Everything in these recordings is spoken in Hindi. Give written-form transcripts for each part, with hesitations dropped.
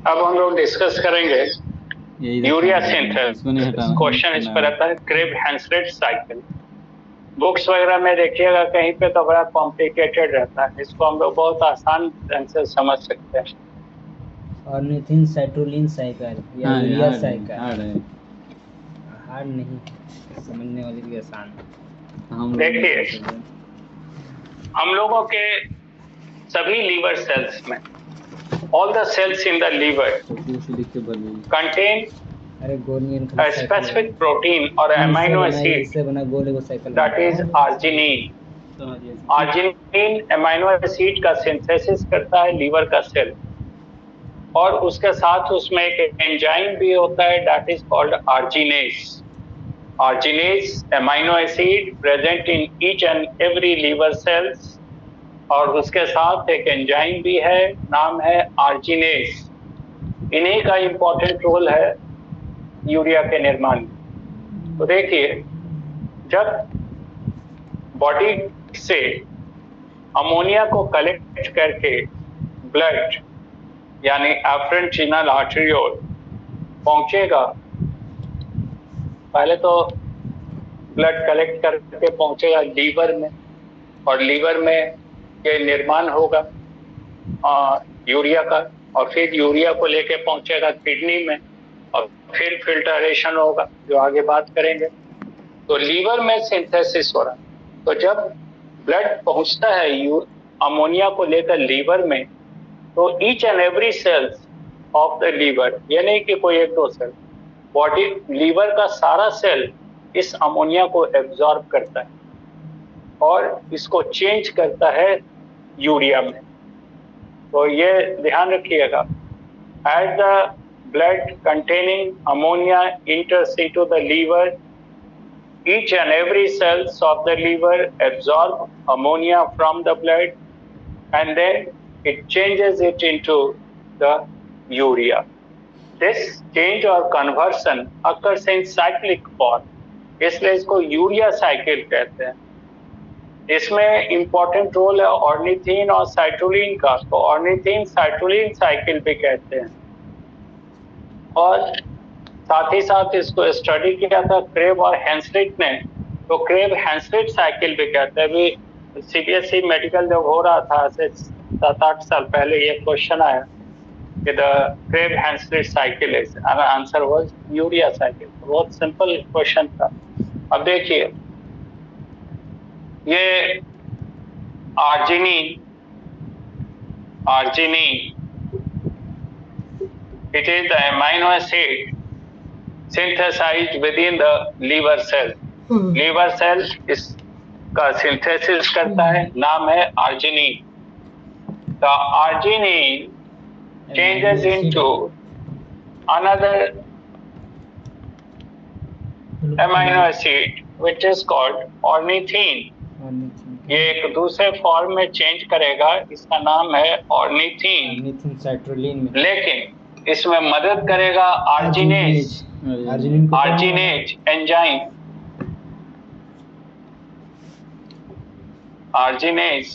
अब हम लोग डिस्कस करेंगे यूरिया सिंथेसिस। क्वेश्चन इस पर आता है क्रेब हैंसरेट साइकिल। बुक्स वगैरह में देखिएगा कहीं पे तो बड़ा कॉम्प्लिकेटेड रहता है, इसको हम लोग बहुत आसान ढंग से समझ सकते हैं। ऑर्निथिन साइट्रोलिन साइकिल या यूरिया साइकिल हार्ड नहीं, समझने वाले भी आसान है। देखिए, हम लोगों के सभी लीवर सेल्स में all the cells in the liver contain a specific protein or amino acid that is arginine. arginine amino acid का सिंथेसिस करता है लीवर का सेल, और उसके साथ उसमें एक एंजाइम भी होता है that is called arginase. Arginase amino acid present in each and every liver cells, और उसके साथ एक एंजाइम भी है, नाम है आर्जिनेस। इन्हीं का इंपॉर्टेंट रोल है यूरिया के निर्माण में। तो देखिए, जब बॉडी से अमोनिया को कलेक्ट करके ब्लड यानी एफरेंट रीनल आर्टेरियोल पहुंचेगा, पहले तो ब्लड कलेक्ट करके पहुंचेगा लीवर में, और लीवर में ये निर्माण होगा यूरिया का, और फिर यूरिया को लेके पहुंचेगा किडनी में, और फिर फिल्टरेशन होगा, जो आगे बात करेंगे। तो लीवर में सिंथेसिस हो रहा है। तो जब ब्लड पहुंचता है अमोनिया को लेकर लीवर में, तो each and every cells of the liver, ये नहीं कि कोई एक दो सेल, बॉडी लीवर का सारा सेल इस अमोनिया को एब्जॉर्ब करता है और इसको चेंज करता है यूरिया में। तो ये ध्यान रखिएगा, as the blood containing ammonia enters into the liver, each and every cells of the liver absorb ammonia from the blood and then it changes it into the urea. This change or conversion occurs in cyclic form, इसलिए इसको यूरिया साइकिल कहते हैं। इसमें इंपॉर्टेंट रोल है ऑर्निथिन और साइट्रोलिन का, तो ऑर्निथिन साइट्रोलिन साइकिल भी कहते हैं। और साथ ही साथ इसको स्टडी किया था क्रेब और हैंसरिट ने, तो क्रेब हैंसरिट साइकिल भी कहते हैं। अभी सीबीएसई मेडिकल जब हो रहा था से 7-8 साल पहले, ये क्वेश्चन आया कि the Krebs Henseleit cycle is, answer was urea cycle. बहुत सिंपल क्वेश्चन था। अब देखिए, ये arginine, it is the amino acid synthesized within the liver cell. liver cell इसका synthesis करता है, नाम है arginine. The arginine changes into another amino acid which is called ornithine. ये एक दूसरे फॉर्म में चेंज करेगा, इसका नाम है ऑर्निथिन साइट्रोलिन में, लेकिन इसमें मदद करेगा आर्जिनेज एंजाइम, आर्जिनेज।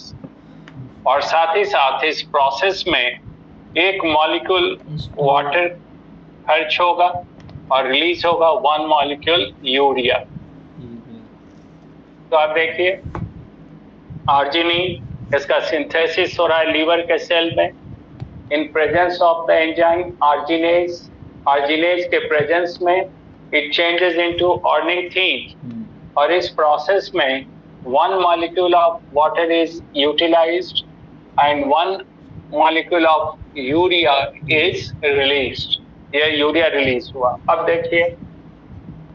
और साथ ही साथ इस प्रोसेस में एक मॉलिक्यूल वाटर खर्च होगा और रिलीज होगा 1 मॉलिक्यूल यूरिया। तो आप देखिए, आर्जिनिन, इसका सिंथेसिस हो रहा है लीवर के सेल में in presence of the enzyme arginase. Arginase के प्रेजेंस में इट चेंजेस इनटू ऑर्निथिन, और इस प्रोसेस में 1 molecule of water is utilised and 1 molecule of urea is released. ये यूरिया रिलीज हुआ। अब देखिए,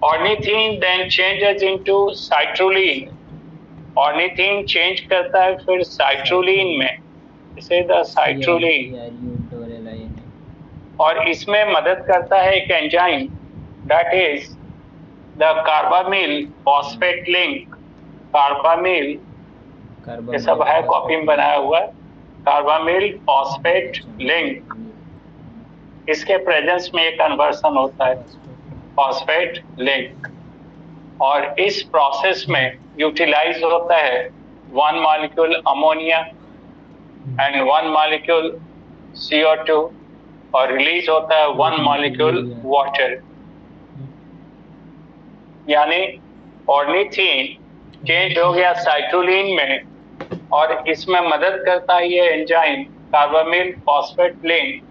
ornithine then changes into citrulline. Ornithine change करता है फिर साइट्रोलिन में, इसे द साइट्रोलिन, और इसमें मदद करता है एक enzyme that is the carbamyl phosphate link. Carbamyl, ये सब है कॉपी में बनाया हुआ, कार्बामिल फॉस्फेट लिंक, इसके प्रेजेंस में एक कन्वर्सन होता है फॉस्फेट लिंक, और इस प्रोसेस में यूटिलाइज होता है 1 molecule ammonia and 1 molecule CO2 और रिलीज होता है 1 मॉलिक्यूल वाटर। यानी ऑर्निथीन चेंज हो गया साइटोलिन में, और इसमें मदद करता है ये एंजाइम कार्बामिल फॉस्फेट लिंक,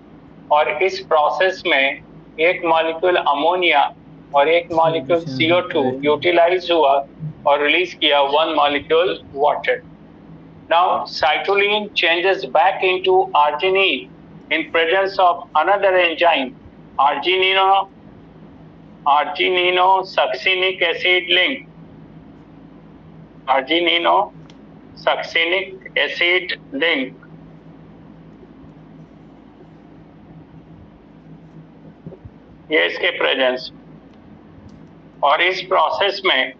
और इस प्रोसेस में एक मॉलिक्यूल अमोनिया और एक मॉलिक्यूल CO2 यूटिलाइज हुआ और रिलीज किया 1 molecule water. Now citrulline changes back into arginine in presence of another enzyme arginino-succinic acid link, arginino-succinic acid link। ये इसके प्रेजेंस, और इस प्रोसेस में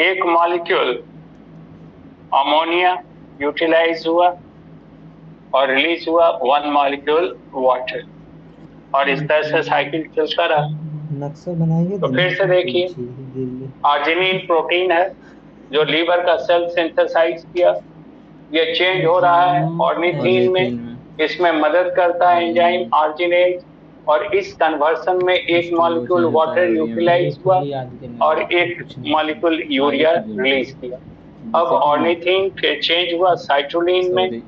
एक मॉलिक्यूल अमोनिया यूटिलाइज हुआ और रिलीज हुआ 1 मॉलिक्यूल वाटर, और इस तरह से साइकिल चलता रहा। नक्शा बनाएंगे तो फिर से देखिए, आर्जिनिन प्रोटीन है जो लीवर का सेल सिंथेसाइज किया, ये चेंज हो रहा है ऑर्निथीन में, इसमें मदद करता है एंजाइम आर्जिनेज, और इस कन्वर्सन में एक मॉलिक्यूल वाटर यूटिलाइज हुआ और एक मॉलिक्यूल यूरिया रिलीज किया। अब ऑर्निथीन फिर चेंज हुआ साइटोलिन में,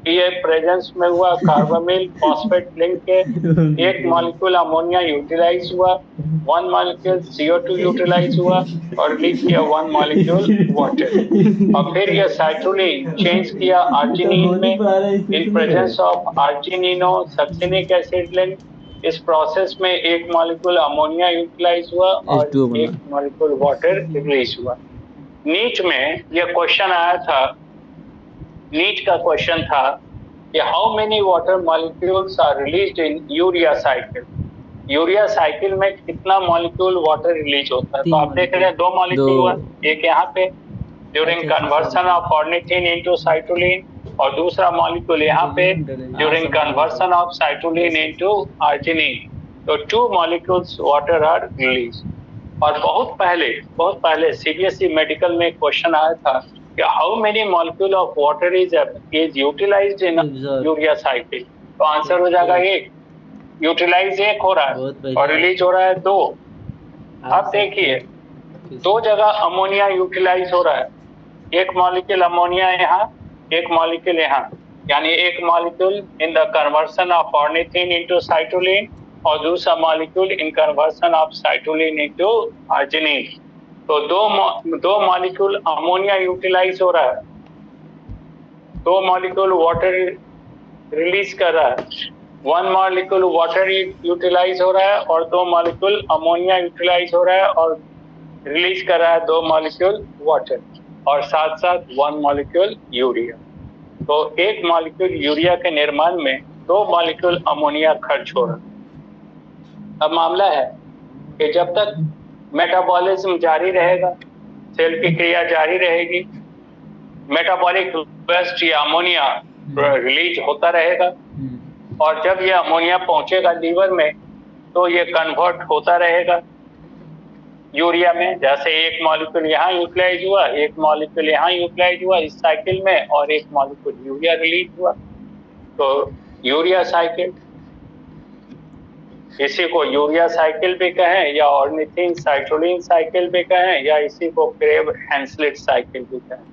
ये प्रेजेंस में हुआ कार्बामिल फॉस्फेट लिंक के, एक मॉलिक्यूल अमोनिया यूटिलाइज हुआ, 1 मॉलिक्यूल CO2 यूटिलाइज हुआ और रिलीज किया 1 मॉलिक्यूल वाटर। और फिर यह साइटोलिन चेंज किया आर्जिनिन में in presence of argininosuccinic acid link, इस प्रोसेस में एक मॉलिक्यूल अमोनिया यूटिलाइज हुआ और एक मॉलिक्यूल वाटर रिलीज हुआ। नीट में यह क्वेश्चन आया था, नीट का क्वेश्चन था कि how many water molecules are released in urea cycle, urea cycle में कितना मॉलिक्यूल वाटर रिलीज होता है। तो आप देख रहे हैं 2 मॉलिक्यूल हुआ, एक यहाँ पे during conversion of ornithine into citrulline, और दूसरा मॉलिक्यूल यहाँ पे during conversion of citrulline into arginine. तो 2 मॉलिक्यूल्स वाटर आर रिलीज। और बहुत पहले CBSE मेडिकल में क्वेश्चन आया था कि how many molecule of water is utilised in urea cycle. तो आंसर हो जाएगा 1, यूटिलाइज 1 हो रहा है और रिलीज हो रहा है 2। अब देखिए 2 जगह अमोनिया यूटिलाइज हो रहा है, एक मॉलिक्यूल अमोनिया यहाँ, एक मॉलिक्यूल यहाँ, यानी एक molecule in the conversion of ornithine into citrulline और दूसरा molecule in conversion of citrulline into arginine. तो 2 मॉलिक्यूल अमोनिया यूटिलाइज हो रहा है, 2 मॉलिक्यूल वाटर रिलीज कर रहा है, 1 मॉलिक्यूल वाटर यूटिलाइज हो रहा है और 2 मॉलिक्यूल अमोनिया यूटिलाइज हो रहा है और रिलीज कर रहा है 2 मॉलिक्यूल वाटर, और साथ साथ 1 मॉलिक्यूल यूरिया। तो 1 मॉलिक्यूल यूरिया के निर्माण में 2 मॉलिक्यूल अमोनिया खर्च हो रहा है। अब मामला है कि जब तक मेटाबॉलिज्म जारी रहेगा, सेल की क्रिया जारी रहेगी, मेटाबॉलिक वेस्ट या अमोनिया रिलीज होता रहेगा, और जब ये अमोनिया पहुंचेगा लीवर में तो ये कन्वर्ट होता रहेगा यूरिया में। जैसे एक मॉलिक्यूल यहाँ यूटिलाइज हुआ, एक मॉलिक्यूल यहाँ यूटिलाइज हुआ इस साइकिल में, और एक मॉलिक्यूल यूरिया रिलीज हुआ, तो यूरिया साइकिल। इसी को यूरिया साइकिल भी कहें या ऑर्निथीन साइटोलिन साइकिल भी कहें, या इसी को क्रेब-हैंसलिट साइकिल भी कहें।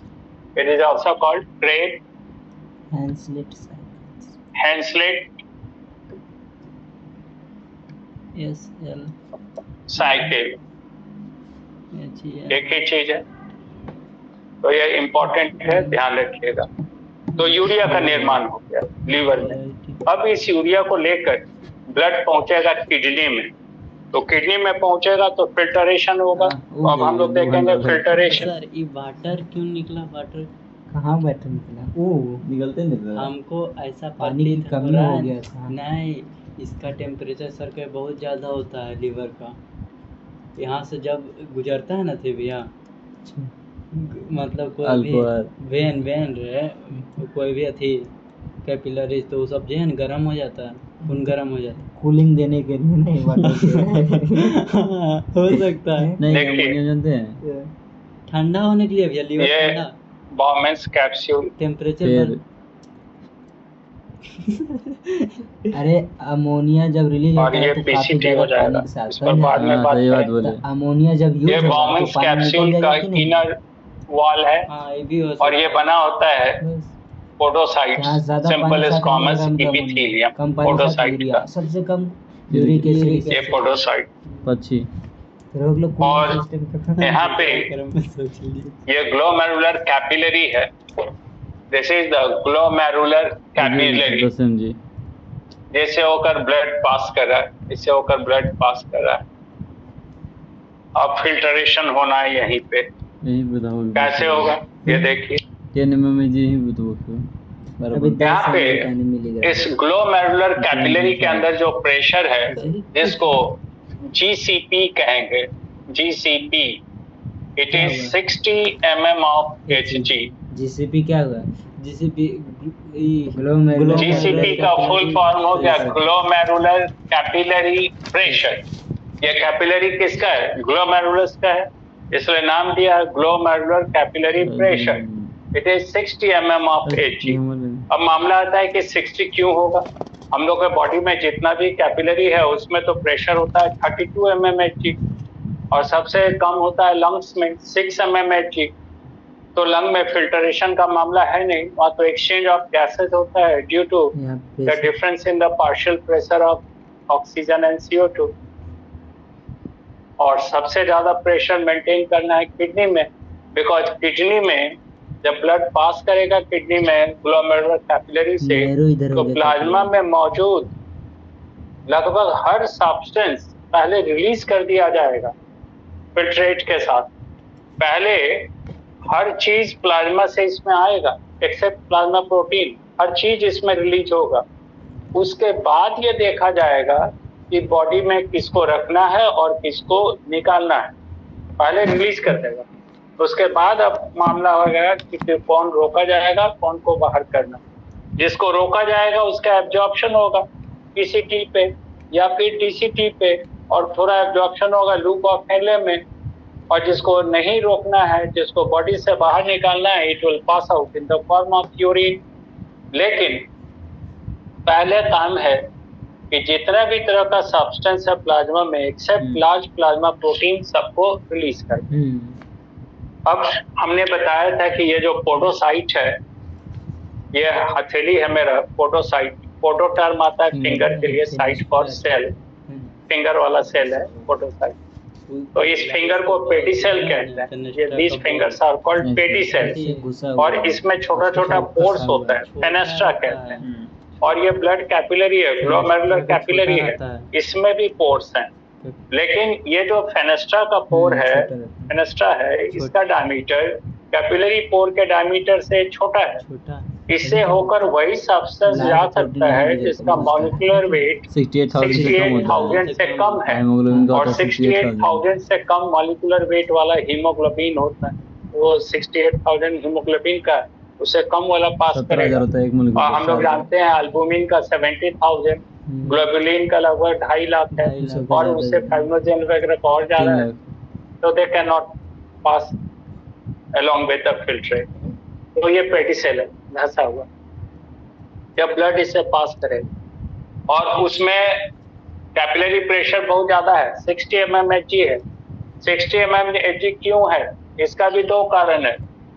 It is also called Krebs Henseleit cycle, एक ही चीज है। तो ये इम्पोर्टेंट है, ध्यान रखिएगा। तो यूरिया का निर्माण हो गया लीवर में। अब इस यूरिया को लेकर ब्लड पहुंचेगा किडनी में, तो किडनी में पहुंचेगा तो फिल्टरेशन होगा। अब हम लोग देखेंगे फिल्टरेशन। सर ये वाटर क्यों निकला? वाटर कहाँ वाटर निकला? वो निकलते निकला, हमको ऐसा पानी की कमी हो गया था। नहीं, इसका टेम्परेचर सर का बहुत ज़्यादा होता है लीवर का। यहाँ से जब गुजरता है ना थे भैया, मतलब कोई भी वेन रहे, कोई भी अथी कैपिलरीज, तो वो सब जो है गर्म हो जाता है, खून गर्म हो जाता है, कूलिंग देने के लिए नहीं वाटर हो सकता है। नहीं अमोनिया जानते हैं, ठंडा होने के लिए भैया लीवर ठंडा। बॉमेंस कैप्सूल टेम्परेचर अरे अमोनिया जब रिलीज और होता ये है तो काफी पीसीटी हो ज्यादा जाएगा, पानी के साथ इस पर बाद में हाँ बात सही बात करेंगे। बोले। अमोनिया जब यूज ये होगा तो बॉमिंस पानी निकल कैप्सूल का जाएगा कि नहीं? इनर वॉल है हाँ ये भी हो और ये बना होता है बस पोडोसाइट्स, जहाँ ज्यादा पानी सिंपल के साथ स्क्वामस रहेगा मतलब इपिथेलियम कम पानी के साथ पोडोसाइट यूरिया का, सबसे कम यूरिक एसिड ये पोडोसाइट। पक्षी रोक लो और सिस्टम यहाँ पे ये ग्लोमेरुलर कैपिलरी है, this is the glomerular capillary. 10 mg जैसे होकर ब्लड पास कर रहा है, इससे होकर ब्लड पास कर रहा है, अब फिल्टरेशन होना है यहीं पे। यही बताओ कैसे होगा ये देखिए, क्या में जी ही बताओ बराबर। यहाँ पे इस ग्लोमेरुलर कैपिलरी के अंदर जो प्रेशर है जिसको जीसीपी कहेंगे, GCP, it is 60 mm of Hg। GCP क्या हुआ? जीसीपी जीसीपी का फुल फॉर्म हो गया ग्लोमेरुलर कैपिलरी प्रेशर। ये कैपिलरी किसका है? ग्लोमेरुलस का है, इसलिए नाम दिया है glomerular capillary pressure. It is 60 mm of Hg। अब मामला आता है कि 60 क्यों होगा? हम लोग के बॉडी में जितना भी कैपिलरी है उसमें तो प्रेशर होता है 32 mm Hg और सबसे कम होता है लंग्स में 6 mm Hg। तो लंग में फिल्टरेशन का मामला है नहीं, वहाँ तो एक्सचेंज ऑफ गैसेज होता है due to the difference in the partial pressure of oxygen and CO2। और सबसे ज्यादा प्रेशर मेंटेन करना है किडनी में, बिकॉज किडनी में जब ब्लड पास करेगा किडनी में ग्लोमेरुलर कैपिलरी से, तो प्लाज्मा में मौजूद लगभग हर सब्सटेंस पहले रिलीज कर दिया जाएगा फिल्ट्रेट के साथ। पहले हर चीज प्लाज्मा से इसमें आएगा एक्सेप्ट प्लाज्मा प्रोटीन, हर चीज इसमें रिलीज होगा। उसके बाद ये देखा जाएगा कि बॉडी में किसको रखना है और किसको निकालना है, पहले रिलीज कर देगा। उसके बाद अब मामला होगा कि कौन रोका जाएगा, कौन को बाहर करना। जिसको रोका जाएगा उसका एब्जॉर्प्शन होगा पीसीटी पे या फिर टीसीटी पे और थोड़ा एब्जॉर्प्शन होगा लूप ऑफ हेले में, और जिसको नहीं रोकना है, जिसको बॉडी से बाहर निकालना है, it will pass out in the form of urine. लेकिन पहले काम है कि जितना भी तरह का सब्सटेंस है प्लाज्मा में एक्सेप्ट लार्ज प्लाज्मा प्रोटीन सबको रिलीज कर। अब हमने बताया था कि ये जो पोडोसाइट है, ये हथेली है मेरा पोडोसाइट। पोडो टर्म आता है फिंगर के लिए, साइट फॉर सेल, फिंगर वाला सेल है पोडोसाइट। तो इस फिंगर को पेटी सेल कहते हैं। ये दीज फिंगर्स आर कॉल्ड पेटी सेल और इसमें छोटा छोटा पोर्स होता है, फेनेस्ट्रा कहते हैं। और ये ब्लड कैपिलरी है, ग्लोमेरुलर कैपिलरी है, इसमें भी पोर्स हैं। लेकिन ये जो फेनेस्ट्रा का पोर है, फेनेस्ट्रा है, इसका डायमीटर कैपिलरी पोर के डायमीटर से छोटा है। इससे होकर वही सब्सटेंस जा सकता है जिसका मॉलिक्यूलर वेट 68,000 से कम है, और 68,000 से कम मॉलिक्यूलर वेट वाला हीमोग्लोबिन होता है। वो 68,000 हीमोग्लोबिन का उससे कम वाला पास करेगा। और हम लोग जानते हैं एल्बुमिन का 70,000, ग्लोबुलिन का लगभग 2.5 लाख है, और उससे फाइब्रोजेन वगैरह का और ज्यादा है। तो they can not pass along with the filtrate. तो ये पेटी सेल है धंसा हुआ, जब ब्लड इससे पास करेगा और उसमें कैपिलरी प्रेशर बहुत ज्यादा है, 60 mm Hg है। 60 mm Hg क्यों है? इसका भी दो कारण है।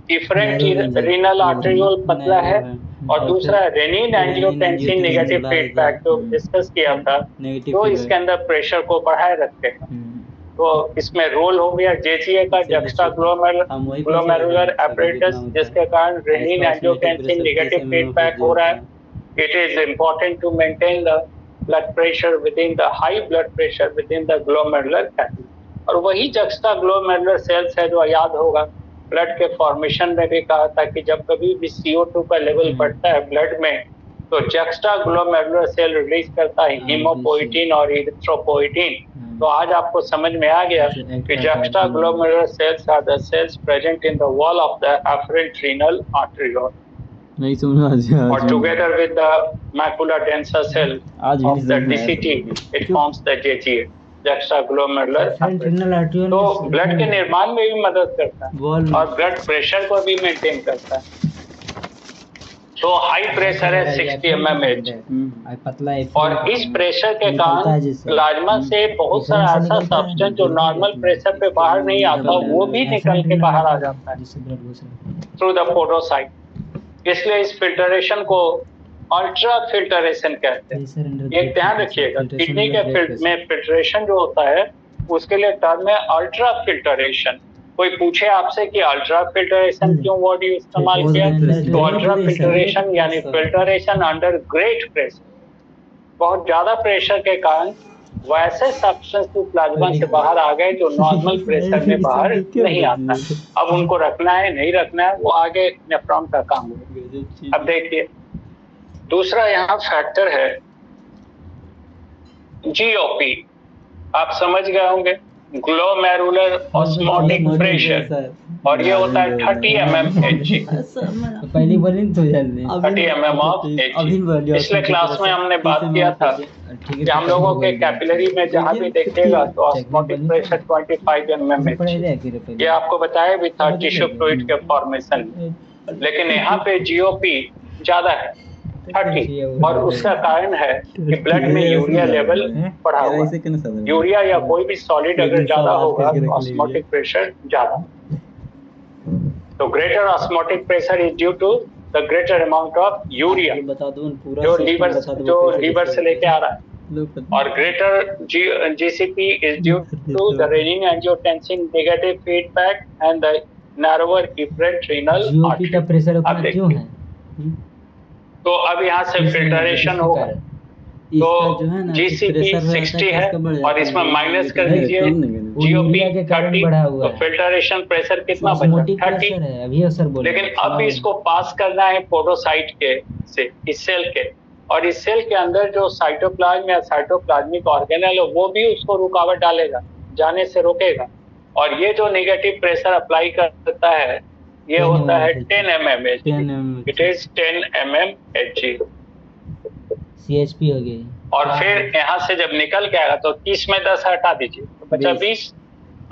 डिफरेंट रीनल आर्टेरियोल पतला है और दूसरा रेनिन एंजियोटेंसिन नेगेटिव फीडबैक जो डिस्कस किया था, तो इसके अंदर प्रेशर को बढ़ाए रखेगा। तो इसमें रोल हो गया जेजीए का, जक्स्टा ग्लोमेरुलर एपरेटस, जिसके कारण रेनिन एंजियोटेंसिन नेगेटिव फीडबैक हो रहा है। It is important to maintain the blood pressure within the high blood pressure within the glomerular capillary. और वही जक्स्टा ग्लोमेरुलर सेल्स है जो याद होगा ब्लड के फॉर्मेशन में भी कहा था कि जब कभी भी CO2 का लेवल बढ़ता है ब्लड में, तो जक्स्टा ग्लोमेरुलर सेल रिलीज करता है हीमोपोइटिन और इरिथ्रोपोइटिन। तो आज आपको समझ में आ गया कि juxtaglomerular cells are the cells present in the wall of the afferent renal arteriole, नहीं समझा और together with the macula densa cell of the DCT it forms the JGA, juxtaglomerular. तो ब्लड के निर्माण में भी मदद करता है और ब्लड प्रेशर को भी मेंटेन करता है। तो हाई प्रेशर है 60 mmHg पतला है और इस प्रेशर के कारण प्लाज्मा से बहुत सारा ऐसा सब्सटेंस जो नॉर्मल प्रेशर पे बाहर नहीं आता वो भी निकल के बाहर आ जाता है थ्रू द पोडोसाइट। इसलिए इस फिल्टरेशन को अल्ट्रा फिल्टरेशन कहते हैं। ये ध्यान रखिएगा, किडनी के में फिल्टरेशन जो होता है उसके लिए टर्म है अल्ट्रा फिल्टरेशन। कोई पूछे आपसे कि अल्ट्रा फिल्टरेशन क्यों वर्ड इस्तेमाल किया, तो अल्ट्रा फिल्टरेशन यानी फिल्टरेशन अंडर ग्रेट प्रेशर, बहुत ज्यादा प्रेशर के कारण वैसे सब्सटेंस जो प्लाज्मा से बाहर आ गए जो नॉर्मल प्रेशर में बाहर नहीं आता। अब उनको रखना है नहीं रखना है वो आगे नेफ्रॉन का काम है। अब देखिए दूसरा यहाँ फैक्टर है जीओपी, आप समझ गए होंगे, ग्लोमेरुलर ऑस्मोटिक प्रेशर, और ये होता है 30 mmHg। पहली बोली तो 30 mm ऑफ Hg। पिछले क्लास में हमने बात किया था कि हम लोगों के कैपिलरी में जहाँ भी देखिएगा तो ऑस्मोटिक प्रेशर 25 mmHg ये आपको बताया भी था टिश्यू फ्लूइड के फॉर्मेशन में, लेकिन यहाँ पे जीओपी ज्यादा है 30, और उसका कारण है कि ब्लड में यूरिया लेवल बढ़ा हुआ है। यूरिया या कोई भी सॉलिड अगर ज्यादा होगा तो ऑस्मोटिक प्रेशर ज्यादा। तो greater osmotic pressure is due to the greater amount of urea जो लीवर से लेके आ रहा है, और greater GCP is due to the renin angiotensin negative feedback and the narrower efferent renal artery का प्रेशर उतना क्यों है। तो अब यहाँ से फिल्टरेशन होगा तो जीसीपी 60 है और इसमें माइनस कर दीजिए जीओपी 30, तो फिल्टरेशन प्रेशर कितना बचा 30। लेकिन अब इसको पास करना है पोडोसाइट के से इस सेल के, और इस सेल के अंदर जो साइटोप्लाज्म या साइटोप्लाज्मिक ऑर्गेनेल है वो भी उसको रुकावट डालेगा, जाने से रोकेगा, और ये जो नेगेटिव प्रेशर अप्लाई करता है ये होता है 10 mmHg। It is 10 mmHg। CHP हो गई। और फिर यहाँ से जब निकल के आएगा तो 30 में 10 हटा दीजिए तो बचा 20।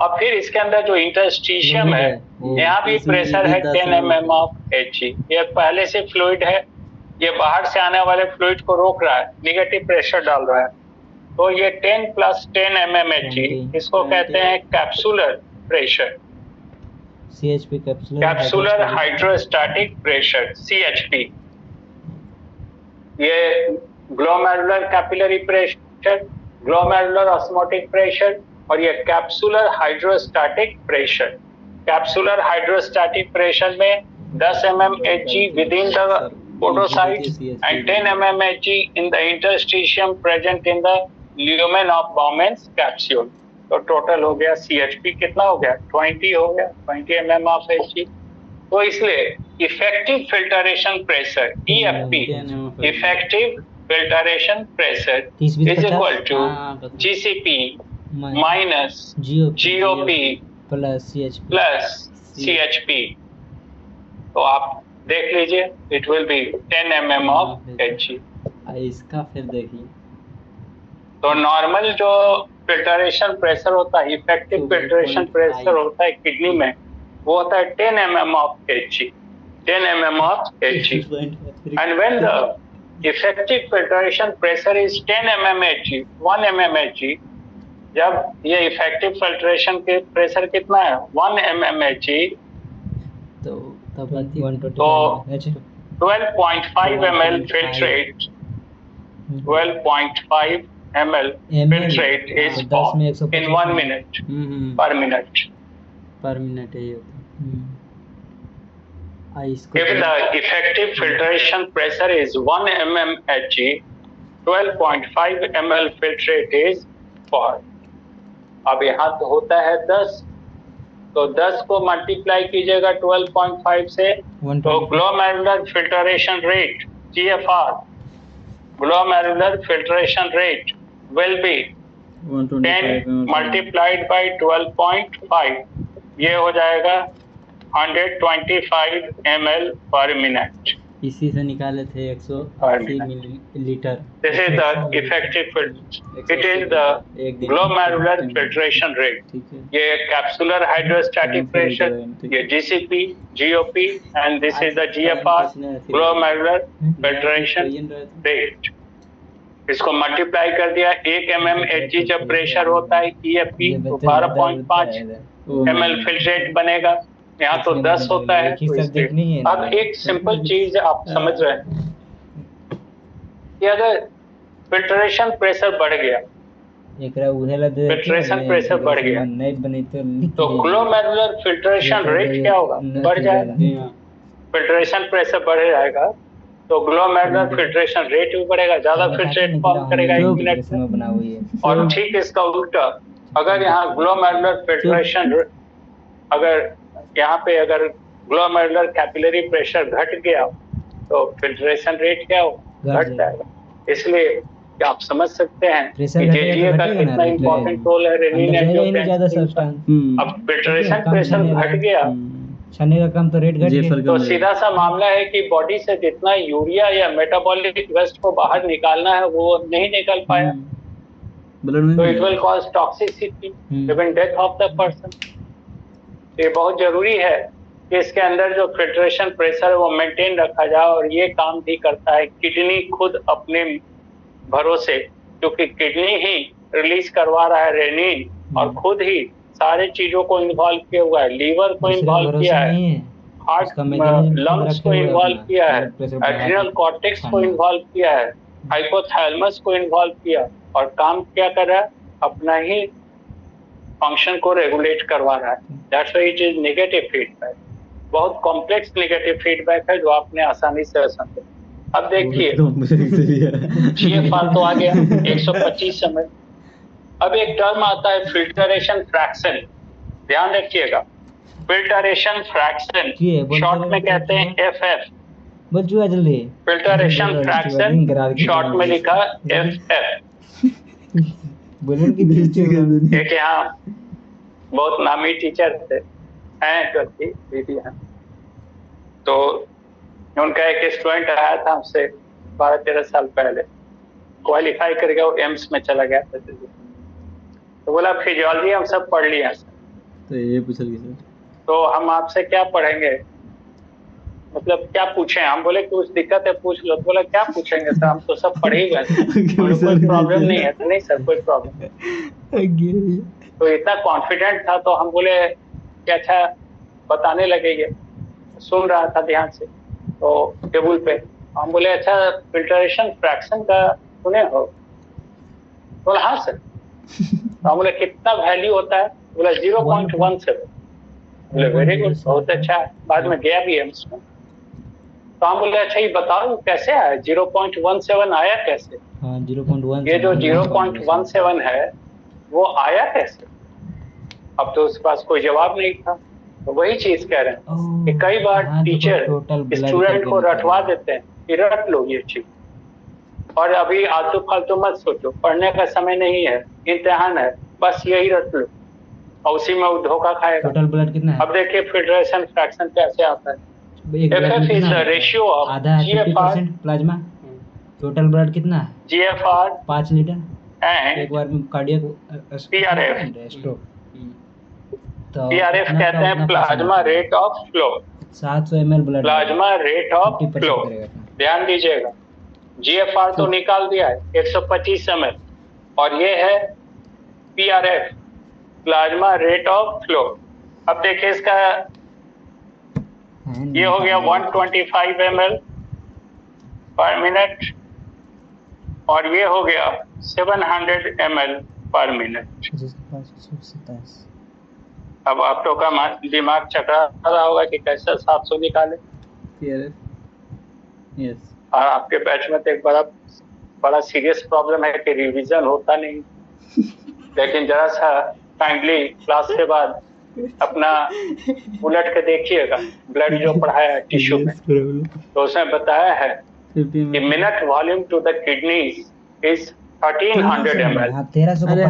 और फिर इसके अंदर जो इंटरस्टिशियम है यहाँ भी प्रेशर है 10 mm ऑफ Hg। ये पहले से फ्लूइड है, ये बाहर से आने वाले फ्लूइड को रोक रहा है, नेगेटिव प्रेशर डाल रहा है, तो ये 10 + 10 mmHg इसको कहते हैं capsular pressure, CHP capsular hydrostatic pressure CHP। ये glomerular capillary pressure, glomerular osmotic pressure, और ये capsular hydrostatic pressure. Capsular hydrostatic pressure में 10 mmHg within the podocyte and 10 mmHg in the interstitium present in the lumen of Bowman's capsule. तो टोटल हो गया CHP कितना हो गया 20 हो गया 20 mm ऑफ Hg। तो इसलिए effective filtration pressure EFP, effective filtration pressure is equal to GCP minus GOP plus CHP। तो आप देख लीजिए it will be 10 mm of Hg। इसका फिर देखिए तो नॉर्मल जो फिल्टरेशन प्रेशर होता है, इफेक्टिव फिल्टरेशन प्रेशर होता है किडनी में, वो होता है 10 mm of Hg, 10 mm of Hg। And when the effective filtration pressure is 10 mmHg 1 mmHg, जब ये इफेक्टिव फिल्टरेशन के प्रेशर कितना है 1 mmHg, तो 12.5 ml filtrate, 12.5 ml filtrate is formed in 1 minute per minute. If the effective filtration pressure is 1 mmHg, 12.5 ml filtrate is formed. अब यहाँ तो होता है 10, तो 10 को मल्टीप्लाई कीजिएगा 12.5 से, तो glomerular filtration rate GFR, glomerular filtration rate will be 10 multiplied by 12.5, ये हो जाएगा 125 ml per minute। इसी से निकाले थे per 180 minute. Millilitre. This is the effective filtration. It is the glomerular filtration rate. ठीक है ये capsular hydrostatic pressure, ये GCP, GOP, and this is the GFR, glomerular filtration rate. इसको मल्टीप्लाई कर दिया 1 mmHg जब प्रेशर होता है EFP तो 12.5 ml फिल्ट्रेट बनेगा। यहाँ तो 10 होता है तो इसलिए अब एक सिंपल चीज आप समझ रहे हैं कि अगर फिल्ट्रेशन प्रेशर बढ़ गया, फिल्ट्रेशन प्रेशर बढ़ गया तो ग्लोमेरुलर फिल्ट्रेशन रेट क्या होगा, बढ़ जाएगा। फिल्ट्रेशन प्रेशर बढ़ जाएगा तो ग्लोमेरुलर फिल्ट्रेशन रेट भी बढ़ेगा, ज्यादा फिल्ट्रेट फॉर्म करेगा 1 मिनट में। और ठीक इसका उल्टा, अगर यहाँ ग्लोमेरुलर फिल्ट्रेशन अगर यहाँ पे अगर ग्लोमेरुलर कैपिलरी प्रेशर घट गया तो फिल्ट्रेशन रेट क्या होगा, घट जाएगा। इसलिए कि आप समझ सकते हैं कि जेजीए का कितना इंपॉर्टेंट रोल है रेनिन एंजियोटेंसिन। अब फिल्ट्रेशन प्रेशर घट गया छाने का काम तो रेट घट गया तो सीधा सा मामला है कि बॉडी से जितना यूरिया या मेटाबॉलिक वेस्ट को बाहर निकालना है वो नहीं निकल पाया, तो it will cause toxicity even death of the person. ये बहुत जरूरी है कि इसके अंदर जो फिल्ट्रेशन प्रेशर है वो मेंटेन रखा जाए। और ये काम भी करता है किडनी खुद अपने भरोसे, क्योंकि किडनी ही रिलीज करवा रहा है रेनिन और खुद ही सारे चीजों को इन्वॉल्व किया हुआ है, लीवर को इन्वॉल्व किया है, हार्ट लंग्स को इन्वॉल्व किया है, एड्रिनल कॉर्टेक्स को इन्वॉल्व किया है, हाइपोथैलेमस को इन्वॉल्व किया और काम क्या कर रहा है, अपना ही फंक्शन को रेगुलेट करवा रहा है। That's why it is negative feedback. बहुत कॉम्प्लेक्स नेगेटिव फीडबैक है जो आपने आसानी से समझे। अब देखिए GFR तो आ गया 125 ml। अब एक टर्म आता है फिल्टरेशन फ्रैक्शन, ध्यान रखिएगा। फिल्टरेशन फ्रैक्शन शॉर्ट में कहते हैं FF। फिल्टरेशन फ्रैक्शन शॉर्ट में लिखा FF। एक यहाँ बहुत नामी टीचर थे हैं दीदी हैं, तो उनका एक स्टूडेंट आया था हमसे 12-13 साल पहले, क्वालिफाई कर गया, वो एम्स में चला गया था। तो बोला फिजियोलॉजी हम सब पढ़ लिया सर, तो ये पूछ रही सर, तो हम आपसे क्या पढ़ेंगे, मतलब क्या पूछें। हम बोले कुछ दिक्कत है पूछ लो। तो बोला क्या पूछेंगे सर, हम तो सब पढ़ ही गए, कोई प्रॉब्लम नहीं है। तो नहीं सर कोई प्रॉब्लम है। तो इतना कॉन्फिडेंट था तो हम बोले कि अच्छा बताने लगेंगे। सुन रहा था ध्यान से तो टेबल पे, हम बोले अच्छा फिल्टरेशन फ्रैक्शन का सुने हो? बोला हाँ सर। तो हम बोले कितना वैल्यू होता है? बोला 0.17। बोले वेरी गुड, बहुत अच्छा है। बाद में गया भी एम्स में। तो हम बोले अच्छा ये बताओ कैसे आया 0.17 आया कैसे? हाँ 0.17 ये जो 0.17 है वो आया कैसे? अब तो उसके पास कोई जवाब नहीं था। तो वही चीज कह रहे हैं कि कई बार टीचर स्टूडेंट को रटवा देते हैं कि रट लो ये चीज, और अभी आलतू फालतू मत सोचो, पढ़ने का समय नहीं है, इम्तिहान है, बस यही रट लो और उसी में वो धोखा खाएगा। टोटल ब्लड कितना है? अब देखिए फिल्ट्रेशन फ्रैक्शन कैसे आता है। FF is the ratio of आधा है 50% प्लाज्मा। टोटल ब्लड कितना है? GFR 5 लीटर and एक बार में कार्डियक PRF। तो PRF कहते हैं plasma rate of flow, 700 ml blood, plasma rate of flow. ध्यान दीजिएगा, GFR तो निकाल दिया है 125 ml और ये है PRF, plasma rate of flow. अब देखिए इसका ये हो गया 125 ml पर मिनट और ये हो गया 700 ml पर मिनट। अब आप लोग का दिमाग चकरा रहा होगा कि कैसे 700 निकाले। यस, और आपके बैच में तो एक बड़ा सीरियस प्रॉब्लम है कि रिवीजन होता नहीं। लेकिन जरा सा काइंडली क्लास के बाद अपना उलट के देखिएगा ब्लड जो पढ़ाया है टिश्यू में, तो उसमें बताया है कि minute volume to the kidney is 1300 ml।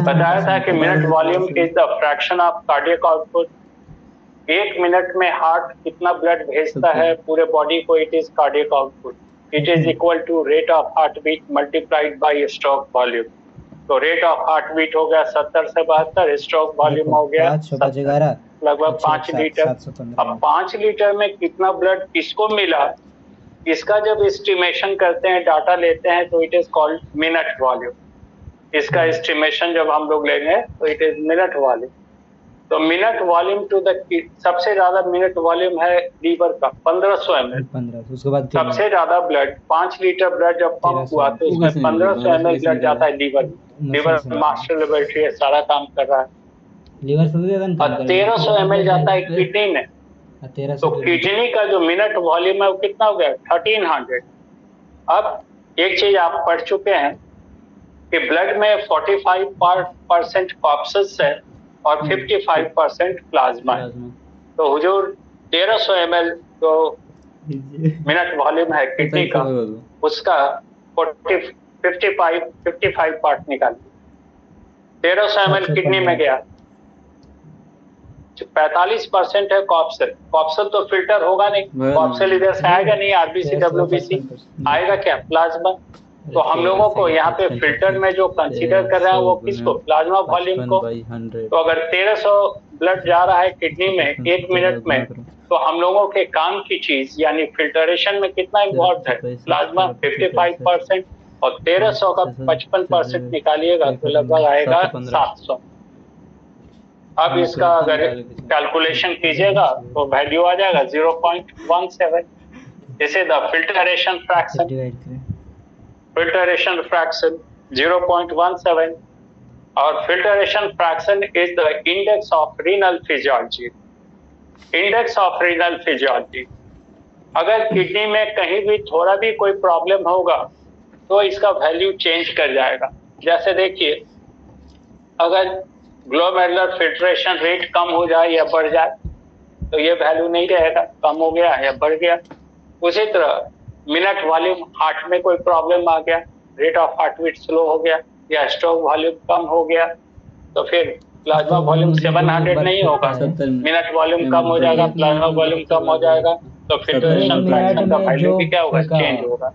बताया था कि minute volume is the fraction of cardiac output 1 minute में हार्ट कितना ब्लड भेजता है पूरे बॉडी को, it is cardiac output. It is equal to rate of heartbeat multiplied by stroke volume. तो रेट ऑफ हार्ट बीट हो गया 70 से 72, स्ट्रोक वॉल्यूम हो गया 511 लगभग 5 लीटर। अब 5 लीटर में कितना ब्लड किसको मिला, इसका जब एस्टिमेशन करते हैं, डाटा लेते हैं, तो it is called minute volume. इसका एस्टिमेशन जब हम लोग लेंगे तो इट इज मिनट वॉल्यूम। तो मिनट वॉल्यूम टू द सबसे ज्यादा मिनट वॉल्यूम है लीवर का 1500 ml। उसके बाद सबसे ज्यादा ब्लड 5 लीटर ब्लड जब पंप हुआ तो उसमें 1500 ml ब्लड जाता है लीवर। लीवर मास्टर लेबोरेटरी है, सारा काम कर रहा है। लीवर से ज्यादा और 1300 ml जाता है किडनी में। तो किडनी का जो मिनट वॉल्यूम है वो कितना हो गया 1300। अब एक चीज आप पढ़ चुके हैं कि ब्लड में 45% कॉर्पसस है और 55% प्लाज्मा है। तो हुजूर 1300 ml जो मिनट वॉल्यूम है किडनी का, उसका 55 पार्ट निकालिए। 1300 ml किडनी में गया, 45% है कॉप्सल। कॉप्सल तो फिल्टर होगा नहीं, कॉप्सल इधर से आएगा नहीं, आरबीसी डब्ल्यूबीसी आएगा क्या, प्लाज्मा। तो हम लोगों को यहाँ पे फिल्टर में जो कंसीडर कर रहा है वो किसको, प्लाज्मा वॉल्यूम को। तो अगर 1300 ब्लड जा रहा है किडनी में 1 मिनट में, तो हम लोगों के काम की चीज यानी फिल्टरेशन में कितना इन्वॉल्व है, प्लाज्मा 55% और 1300 का 55% निकालिएगा तो लगभग आएगा 700। अब इसका अगर कैलकुलेशन कीजिएगा तो वैल्यू आ जाएगा 0.17। This is the filtration fraction. Filtration fraction 0.17 और filtration fraction is the index of renal physiology. Index of renal physiology, अगर किडनी में कहीं भी थोड़ा भी कोई प्रॉब्लम होगा तो इसका वैल्यू चेंज कर जाएगा। जैसे देखिए, अगर ग्लोमेरुलर फिल्ट्रेशन रेट कम हो जाए या बढ़ जाए तो ये वैल्यू नहीं रहेगा, कम हो गया या बढ़ गया। उसी तरह मिनट वॉल्यूम, हार्ट में कोई प्रॉब्लम आ गया, rate of heartbeat slow हो गया या स्ट्रोक वॉल्यूम कम हो गया, तो फिर प्लाज्मा वॉल्यूम 700 नहीं होगा, मिनट वॉल्यूम कम हो जाएगा, प्लाज्मा वॉल्यूम कम हो जाएगा, तो फिल्ट्रेशन फ्रैक्शन का वैल्यू भी क्या होगा, चेंज होगा।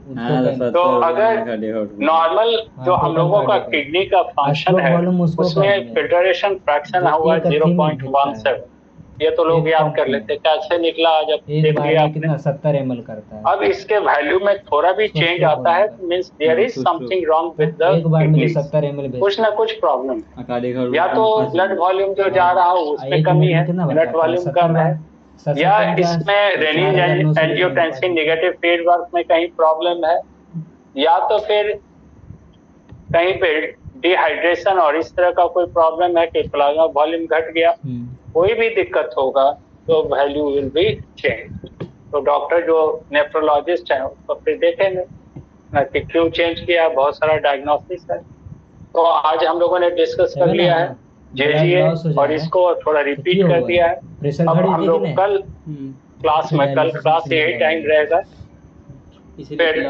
तो अगर नॉर्मल जो हम लोगों का किडनी का फंक्शन है उसमें फिल्ट्रेशन फ्रैक्शन हुआ 0.17। ये तो लोग याद कर लेते, कैसे निकला जब देख लिया आपने। 70 ml करता है। अब इसके वैल्यू में थोड़ा भी चेंज आता है means there is something wrong with the kidney, 70 ml कुछ ना कुछ प्रॉब्लम है। या तो ब्लड वॉल्यूम जो जा रहा हो उसमें कमी है, ब्लड वॉल्यूम कम है, या इसमें रेनिन एंजियोटेंसिन नेगेटिव फीडबैक में कहीं प्रॉब्लम है, या तो फिर कहीं पे डिहाइड्रेशन और इस तरह का कोई प्रॉब्लम है कि प्लाज्मा वॉल्यूम घट गया। कोई भी दिक्कत होगा तो वैल्यू विल बी चेंज। तो डॉक्टर जो नेफ्रोलॉजिस्ट है उसको फिर देखेंगे कि क्यों चेंज किया, बहुत सारा डायग्नोसिस है। तो आज हम लोगों ने डिस्कस कर लिया है जेजीए और इसको थोड़ा रिपीट कर दिया है। अब हम लोग कल क्लास में, कल क्लास यही टाइम रहेगा, फिर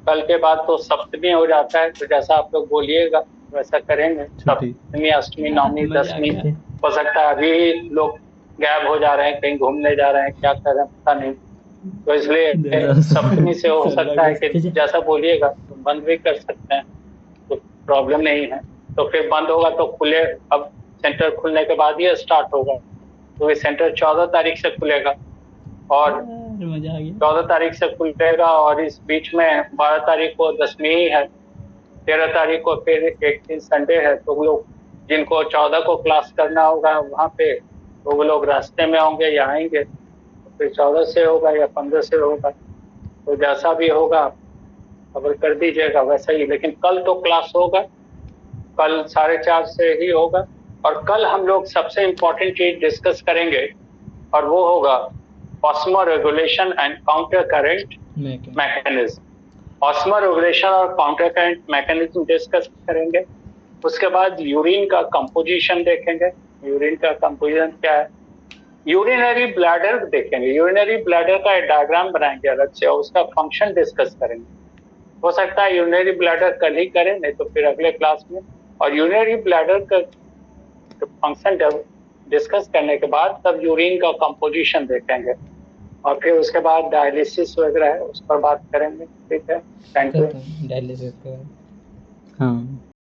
कल के बाद तो सप्तमी हो जाता है, तो जैसा आप लोग बोलिएगा वैसा करेंगे। सप्तमी, अष्टमी, नवमी, दसवीं, हो सकता है अभी लोग गायब हो जा रहे हैं, कहीं घूमने जा रहे हैं, क्या कर रहे हैं पता नहीं, तो इसलिए सप्तमी से हो सकता है कि जैसा बोलिएगा तो बंद भी कर सकते हैं, तो प्रॉब्लम नहीं है। तो फिर बंद होगा तो खुले, अब सेंटर खुलने के बाद ही स्टार्ट होगा, तो ये सेंटर 14 तारीख से खुलेगा और 14 तारीख से खुलेगा और इस बीच में 12 तारीख को दसवीं ही है, 13 तारीख को फिर एक दिन संडे है। तो वो लोग जिनको 14 को क्लास करना होगा वहाँ पे, तो वो लोग रास्ते में होंगे या आएंगे, तो फिर 14 से होगा या 15 से होगा, तो जैसा भी होगा खबर कर दीजिएगा वैसा ही। लेकिन कल तो क्लास होगा, कल 4:30 से ही होगा। और कल हम लोग सबसे इम्पोर्टेंट चीज डिस्कस करेंगे और वो होगा osmo regulation and counter current mechanism. Osmo regulation और काउंटर करेंट मैकेनिज्म डिस्कस करेंगे। उसके बाद यूरिन का कंपोजिशन देखेंगे, यूरिन का कंपोजिशन क्या है, यूरिनरी ब्लैडर देखेंगे, यूरिनरी ब्लैडर का डायग्राम बनाएंगे अलग से और उसका फंक्शन डिस्कस करेंगे। हो सकता है यूरिनरी ब्लैडर कल ही करें, नहीं तो फिर अगले क्लास में। और यूरिनरी ब्लैडर का फंक्शन डिस्कस करने के बाद तब यूरिन का कंपोजिशन देखेंगे और फिर उसके बाद डायलिसिस वगैरह है उस पर बात करेंगे। ठीक है, थैंक यू। डायलिसिस का हाँ